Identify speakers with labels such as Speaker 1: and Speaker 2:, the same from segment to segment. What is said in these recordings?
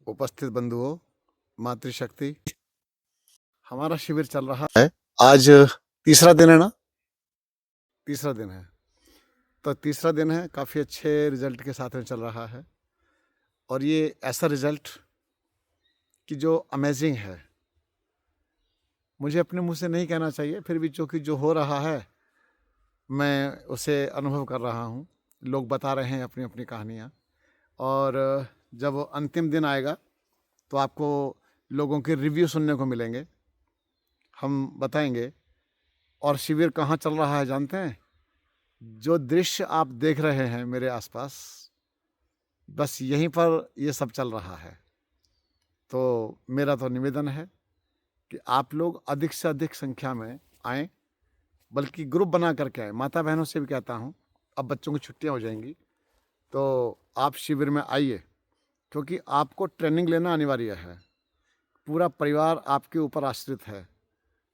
Speaker 1: उपस्थित बंधुओं, मातृशक्ति, हमारा शिविर चल रहा है। आज तीसरा दिन है ना? तीसरा दिन है। तो तीसरा दिन है, काफ़ी अच्छे रिजल्ट के साथ में चल रहा है। और ये ऐसा रिजल्ट कि जो अमेजिंग है, मुझे अपने मुंह से नहीं कहना चाहिए, फिर भी क्योंकि जो हो रहा है मैं उसे अनुभव कर रहा हूँ। लोग बता रहे हैं अपनी अपनी कहानियाँ, और जब अंतिम दिन आएगा तो आपको लोगों के रिव्यू सुनने को मिलेंगे, हम बताएंगे। और शिविर कहाँ चल रहा है जानते हैं? जो दृश्य आप देख रहे हैं मेरे आसपास, बस यहीं पर ये सब चल रहा है। तो मेरा तो निवेदन है कि आप लोग अधिक से अधिक संख्या में आएँ, बल्कि ग्रुप बना करके आएँ। माता बहनों से भी कहता हूँ, अब बच्चों की छुट्टियाँ हो जाएंगी तो आप शिविर में आइए, क्योंकि आपको ट्रेनिंग लेना अनिवार्य है। पूरा परिवार आपके ऊपर आश्रित है,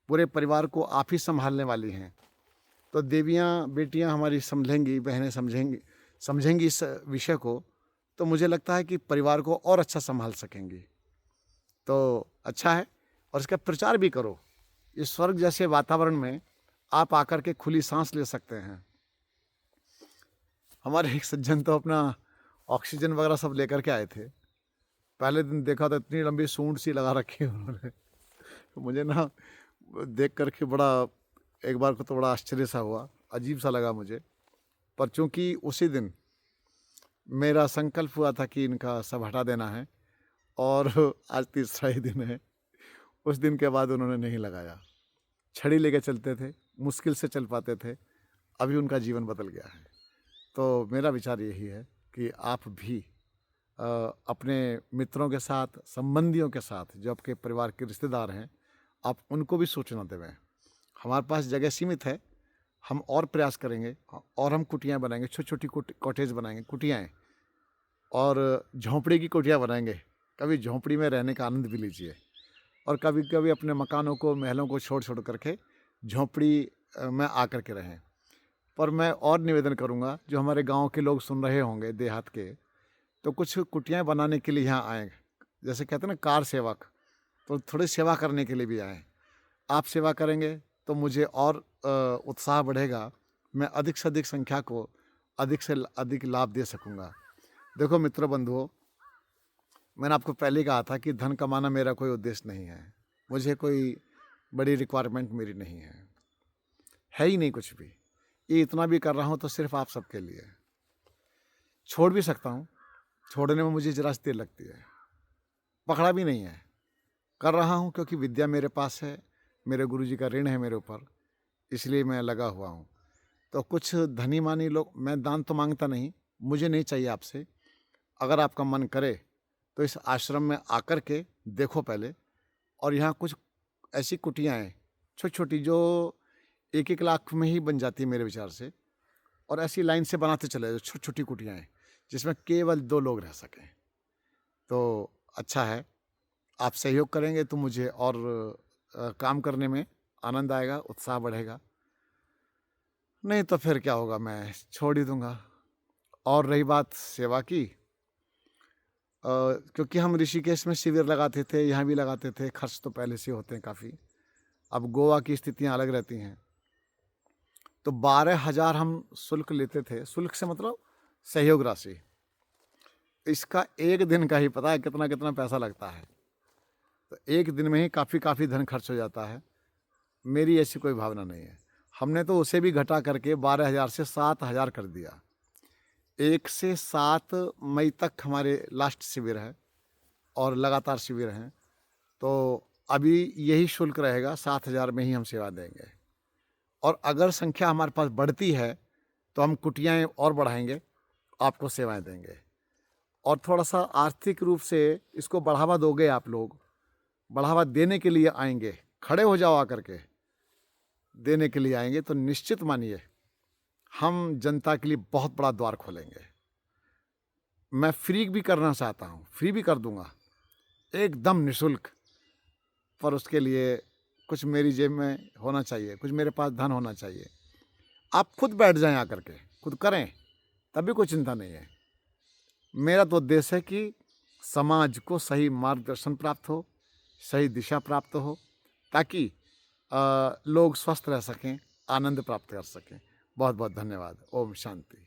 Speaker 1: पूरे परिवार को आप ही संभालने वाली हैं। तो देवियाँ बेटियाँ हमारी समझेंगी, बहनें समझेंगी इस विषय को, तो मुझे लगता है कि परिवार को और अच्छा संभाल सकेंगी। तो अच्छा है, और इसका प्रचार भी करो। इस स्वर्ग जैसे वातावरण में आप आकर के खुली सांस ले सकते हैं। हमारे एक सज्जन तो अपना ऑक्सीजन वगैरह सब लेकर के आए थे। पहले दिन देखा तो इतनी लंबी सूंड सी लगा रखी है उन्होंने। तो मुझे ना देख करके बड़ा, एक बार को तो बड़ा आश्चर्य सा हुआ, अजीब सा लगा मुझे। पर चूंकि उसी दिन मेरा संकल्प हुआ था कि इनका सब हटा देना है, और आज तीसरा ही दिन है, उस दिन के बाद उन्होंने नहीं लगाया। छड़ी लेके चलते थे, मुश्किल से चल पाते थे, अभी उनका जीवन बदल गया है। तो मेरा विचार यही है कि आप भी अपने मित्रों के साथ, संबंधियों के साथ, जो आपके परिवार के रिश्तेदार हैं, आप उनको भी सूचना देवें। हमारे पास जगह सीमित है, हम और प्रयास करेंगे, और हम कुटियाँ बनाएंगे, छोटी छोटी कॉटेज बनाएंगे, कुटियाँ, और झोंपड़ी की कुटिया बनाएंगे। कभी झोंपड़ी में रहने का आनंद भी लीजिए, और कभी कभी अपने मकानों को, महलों को छोड़ करके झोंपड़ी में आकर के रहें। पर मैं और निवेदन करूंगा, जो हमारे गांव के लोग सुन रहे होंगे, देहात के, तो कुछ कुटियाँ बनाने के लिए यहाँ आएँ। जैसे कहते हैं ना, कार सेवक, तो थोड़ी सेवा करने के लिए भी आएँ। आप सेवा करेंगे तो मुझे और उत्साह बढ़ेगा, मैं अधिक से अधिक संख्या को अधिक से अधिक लाभ दे सकूँगा। देखो मित्रों, बंधुओं, मैंने आपको पहले ही कहा था कि धन कमाना मेरा कोई उद्देश्य नहीं है। मुझे कोई बड़ी रिक्वायरमेंट मेरी नहीं है ही नहीं कुछ भी। ये इतना भी कर रहा हूँ तो सिर्फ आप सबके लिए। छोड़ भी सकता हूँ, छोड़ने में मुझे जरा सी देर लगती है, पकड़ा भी नहीं है। कर रहा हूँ क्योंकि विद्या मेरे पास है, मेरे गुरुजी का ऋण है मेरे ऊपर, इसलिए मैं लगा हुआ हूँ। तो कुछ धनी मानी लोग, मैं दान तो मांगता नहीं, मुझे नहीं चाहिए आपसे। अगर आपका मन करे तो इस आश्रम में आकर के देखो पहले। और यहाँ कुछ ऐसी कुटियाँ हैं छोटी छोटी, जो 1-1 लाख में ही बन जाती है मेरे विचार से, और ऐसी लाइन से बनाते चले जाओ छोटी छोटी कुटियाँ हैं, जिसमें केवल 2 लोग रह सकें। तो अच्छा है, आप सहयोग करेंगे तो मुझे और काम करने में आनंद आएगा, उत्साह बढ़ेगा। नहीं तो फिर क्या होगा, मैं छोड़ ही दूंगा। और रही बात सेवा की, क्योंकि हम ऋषिकेश में शिविर लगाते थे, यहाँ भी लगाते थे, खर्च तो पहले से होते हैं काफ़ी। अब गोवा की स्थितियाँ अलग रहती हैं, तो 12,000 हम शुल्क लेते थे। शुल्क से मतलब सहयोग राशि। इसका एक दिन का ही पता है कितना कितना पैसा लगता है। तो एक दिन में ही काफ़ी धन खर्च हो जाता है। मेरी ऐसी कोई भावना नहीं है। हमने तो उसे भी घटा करके 12,000 से 7,000 कर दिया। 1 से 7 मई तक हमारे लास्ट शिविर है, और लगातार शिविर हैं। तो अभी यही शुल्क रहेगा, 7,000 में ही हम सेवा देंगे। और अगर संख्या हमारे पास बढ़ती है तो हम कुटियाँ और बढ़ाएंगे, आपको सेवाएं देंगे। और थोड़ा सा आर्थिक रूप से इसको बढ़ावा दोगे आप लोग, बढ़ावा देने के लिए आएंगे, खड़े हो जाओ आकर के, देने के लिए आएंगे, तो निश्चित मानिए हम जनता के लिए बहुत बड़ा द्वार खोलेंगे। मैं फ्री भी करना चाहता हूँ, फ्री भी कर दूंगा, एकदम निःशुल्क। पर उसके लिए कुछ मेरी जेब में होना चाहिए, कुछ मेरे पास धन होना चाहिए। आप खुद बैठ जाएं आकर के, खुद करें, तभी कोई चिंता नहीं है। मेरा तो उद्देश्य है कि समाज को सही मार्गदर्शन प्राप्त हो, सही दिशा प्राप्त हो, ताकि लोग स्वस्थ रह सकें, आनंद प्राप्त कर सकें। बहुत बहुत धन्यवाद। ओम शांति।